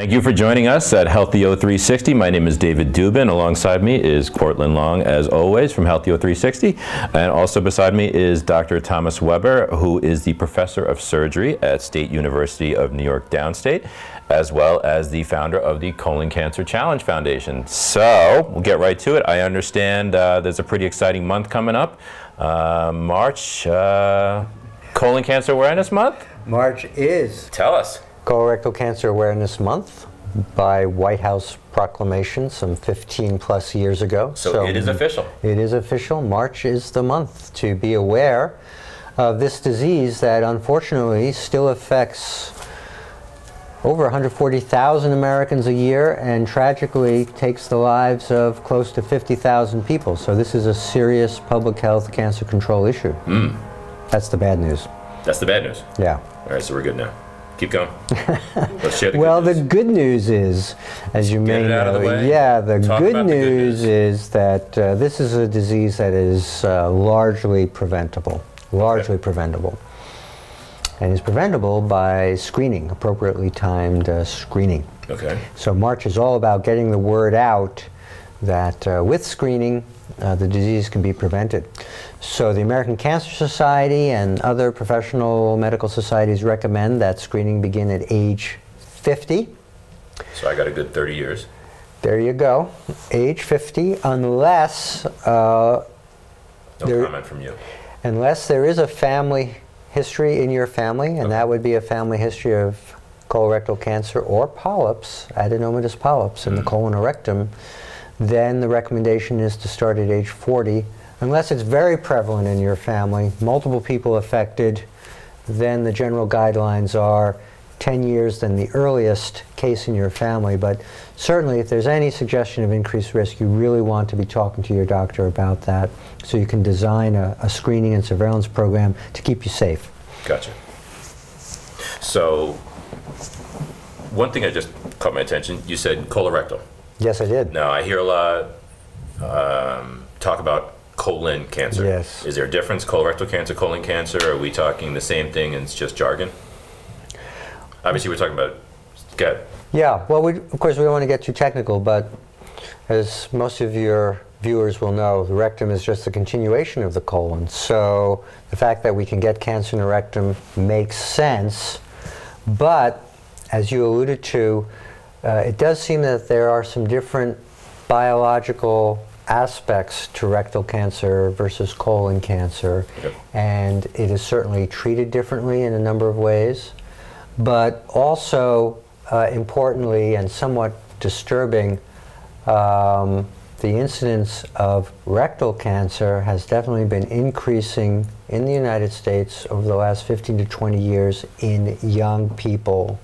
Thank you for joining us at Healtheo 360. My name is David Dubin. Alongside me is Courtland Long, as always, from Healtheo 360. And also beside me is Dr. Thomas Weber, who is the Professor of Surgery at State University of New York Downstate, as well as the founder of the Colon Cancer Challenge Foundation. So, we'll get right to it. I understand there's a pretty exciting month coming up. March, Colon Cancer Awareness Month? March is Tell us. Colorectal Cancer Awareness Month by White House proclamation some 15+ years ago. So it is official. It is official. March is the month to be aware of this disease that unfortunately still affects over 140,000 Americans a year and tragically takes the lives of close to 50,000 people. So this is a serious public health cancer control issue. That's the bad news. That's the bad news. Yeah. All right, so we're good now. Keep going. Let's share the Well, good news. the good news is, as you may know, the good news is that this is a disease that is largely preventable. Largely preventable. And is preventable by screening, appropriately timed screening. Okay. So March is all about getting the word out that with screening, the disease can be prevented. So the American Cancer Society and other professional medical societies recommend that screening begin at age 50. So I got a good 30 years. There you go, age 50, unless No comment from you. unless there is a family history in your family, and that would be a family history of colorectal cancer or polyps, adenomatous polyps in the colon or rectum. Then the recommendation is to start at age 40. Unless it's very prevalent in your family, multiple people affected, then the general guidelines are 10 years than the earliest case in your family. But certainly if there's any suggestion of increased risk, you really want to be talking to your doctor about that so you can design a screening and surveillance program to keep you safe. Gotcha. So one thing that just caught my attention, you said colorectal. Yes, I did. Now, I hear a lot talk about colon cancer. Yes. Is there a difference, colorectal cancer, colon cancer? Are we talking the same thing and it's just jargon? Obviously, we're talking about, Yeah, well, of course, we don't want to get too technical, but as most of your viewers will know, the rectum is just a continuation of the colon. So the fact that we can get cancer in the rectum makes sense, but as you alluded to, it does seem that there are some different biological aspects to rectal cancer versus colon cancer, and it is certainly treated differently in a number of ways, but also importantly and somewhat disturbing, the incidence of rectal cancer has definitely been increasing in the United States over the last 15 to 20 years in young people.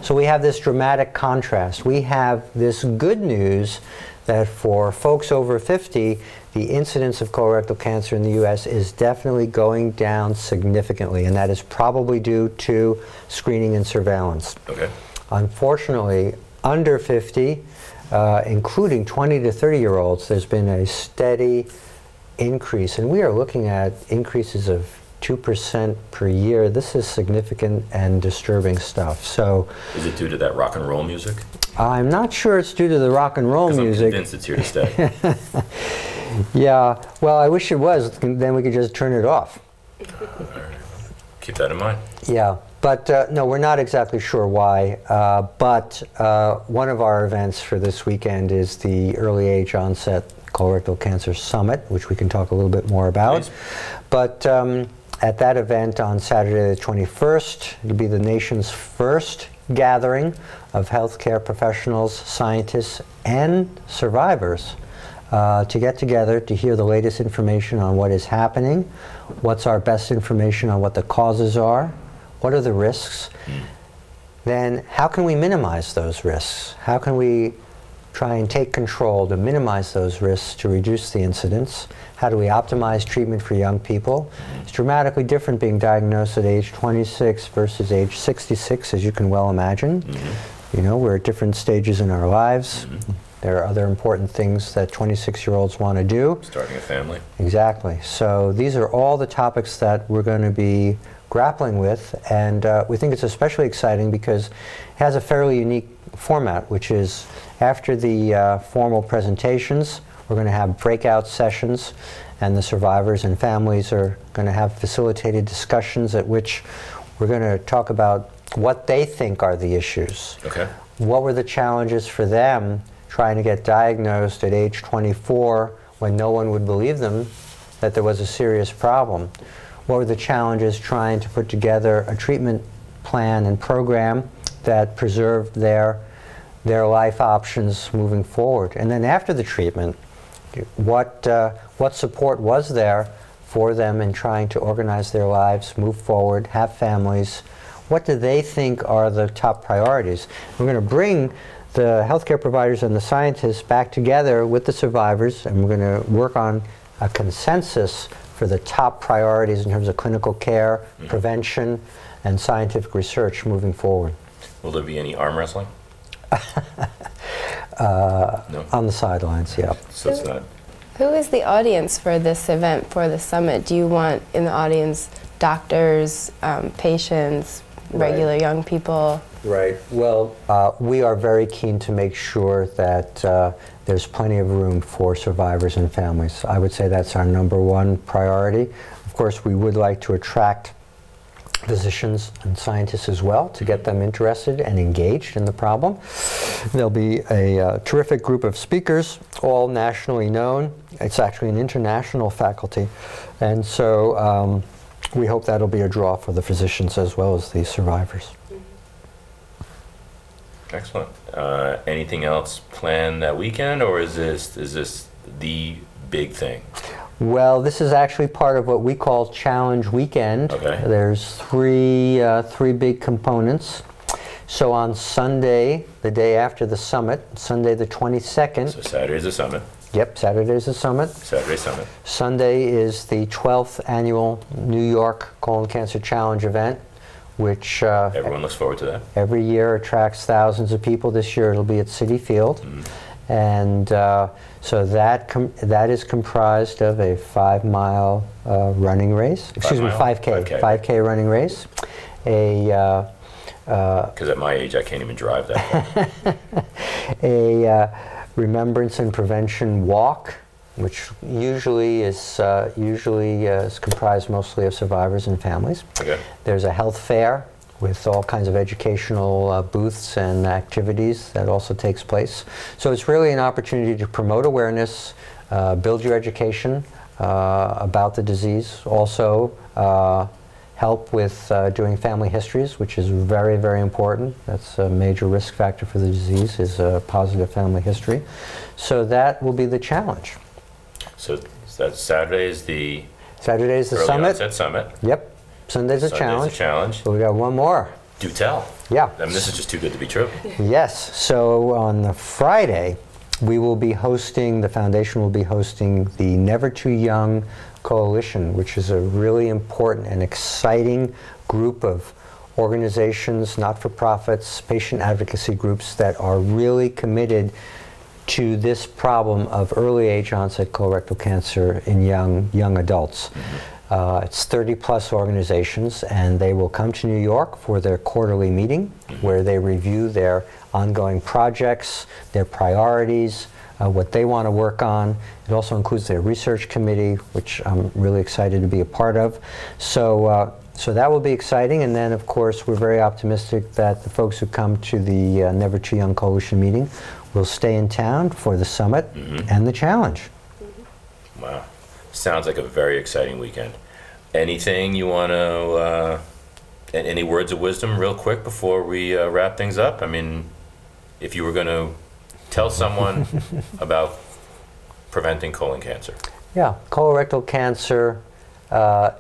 So we have this dramatic contrast. We have this good news that for folks over 50, the incidence of colorectal cancer in the U.S. is definitely going down significantly, and that is probably due to screening and surveillance. Okay. Unfortunately, under 50, including 20 to 30-year-olds, there's been a steady increase, and we are looking at increases of 2% per year. This is significant and disturbing stuff. So, is it due to that rock and roll music? I'm not sure it's due to the rock and roll music. I'm convinced it's here to stay. Yeah, well, I wish it was. Then we could just turn it off. Keep that in mind. Yeah, but no, we're not exactly sure why. But one of our events for this weekend is the Early Age Onset Colorectal Cancer Summit, which we can talk a little bit more about. Please. But at that event on Saturday the 21st, it'll be the nation's first gathering of healthcare professionals, scientists, and survivors to get together to hear the latest information on what is happening, what's our best information on what the causes are, what are the risks, then how can we minimize those risks? How can we try and take control to minimize those risks to reduce the incidence? How do we optimize treatment for young people? It's dramatically different being diagnosed at age 26 versus age 66, as you can well imagine. You know, we're at different stages in our lives. There are other important things that 26-year-olds want to do. Starting a family. Exactly. So these are all the topics that we're going to be grappling with, and we think it's especially exciting because it has a fairly unique format, which is after the formal presentations, we're going to have breakout sessions, and the survivors and families are going to have facilitated discussions at which we're going to talk about what they think are the issues. Okay. What were the challenges for them trying to get diagnosed at age 24 when no one would believe them that there was a serious problem? What were the challenges trying to put together a treatment plan and program that preserved their life options moving forward? And then after the treatment, what support was there for them in trying to organize their lives, move forward, have families? What do they think are the top priorities? We're going to bring the healthcare providers and the scientists back together with the survivors, and we're going to work on a consensus for the top priorities in terms of clinical care, prevention, and scientific research moving forward. Will there be any arm wrestling? No. On the sidelines, yeah. So it's not. Who is the audience for this event, for the summit? Do you want in the audience doctors, patients, regular young people? Right. Well, we are very keen to make sure that there's plenty of room for survivors and families. I would say that's our #1 priority. Of course, we would like to attract physicians and scientists as well to get them interested and engaged in the problem. There'll be a terrific group of speakers, all nationally known. It's actually an international faculty. And so we hope that'll be a draw for the physicians as well as the survivors. Excellent. Anything else planned that weekend, or is this the big thing? Well, this is actually part of what we call Challenge Weekend. Okay. There's three big components. So on Sunday, the day after the summit, Sunday the 22nd. So Saturday's the summit. Yep, Saturday's the summit. Saturday summit. Sunday is the 12th annual New York Colon Cancer Challenge event, which Everyone looks forward to that. every year attracts thousands of people. This year it'll be at Citi Field. And so that is comprised of a 5-mile running race. Excuse me, 5K. 5K running race. Because at my age, I can't even drive that far. A remembrance and prevention walk, which usually is comprised mostly of survivors and families. Okay. There's a health fair with all kinds of educational booths and activities that also takes place. So it's really an opportunity to promote awareness, build your education about the disease, also help with doing family histories, which is very, very important. That's a major risk factor for the disease, is a positive family history. So that will be the challenge. So that's Saturday is the summit. Onset summit. Yep. Sunday's a challenge. So we got one more. Do tell. Yeah. I mean, this is just too good to be true. Yes. So on the Friday, we will be hosting, the foundation will be hosting the Never Too Young Coalition, which is a really important and exciting group of organizations, not-for-profits, patient advocacy groups that are really committed to this problem of early age onset colorectal cancer in young adults. It's 30+ organizations, and they will come to New York for their quarterly meeting where they review their ongoing projects, their priorities, what they want to work on. It also includes their research committee, which I'm really excited to be a part of. So that will be exciting, and then of course we're very optimistic that the folks who come to the Never Too Young Coalition meeting will stay in town for the summit and the challenge. Wow. Sounds like a very exciting weekend. Anything you want to, any words of wisdom real quick before we wrap things up? I mean, if you were going to tell someone about preventing colon cancer. Yeah, colorectal cancer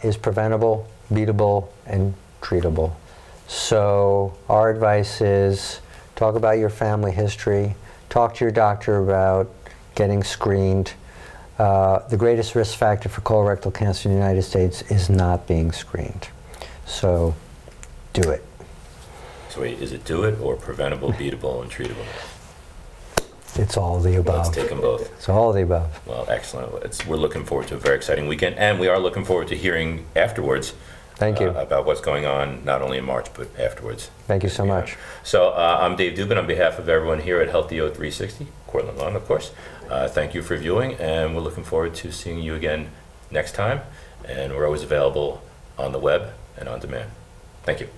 is preventable, beatable, and treatable. So our advice is talk about your family history, talk to your doctor about getting screened. The greatest risk factor for colorectal cancer in the United States is not being screened. So do it. So wait, is it do it or preventable, beatable, and treatable? It's all of the above. Well, let's take them both. It's all of the above. Well, excellent. We're looking forward to a very exciting weekend, and we are looking forward to hearing afterwards Thank you. about what's going on, not only in March, but afterwards. Thank you so much. So I'm Dave Dubin on behalf of everyone here at Healtheo 360, Cortland Long, of course. Thank you for viewing, and we're looking forward to seeing you again next time. And we're always available on the web and on demand. Thank you.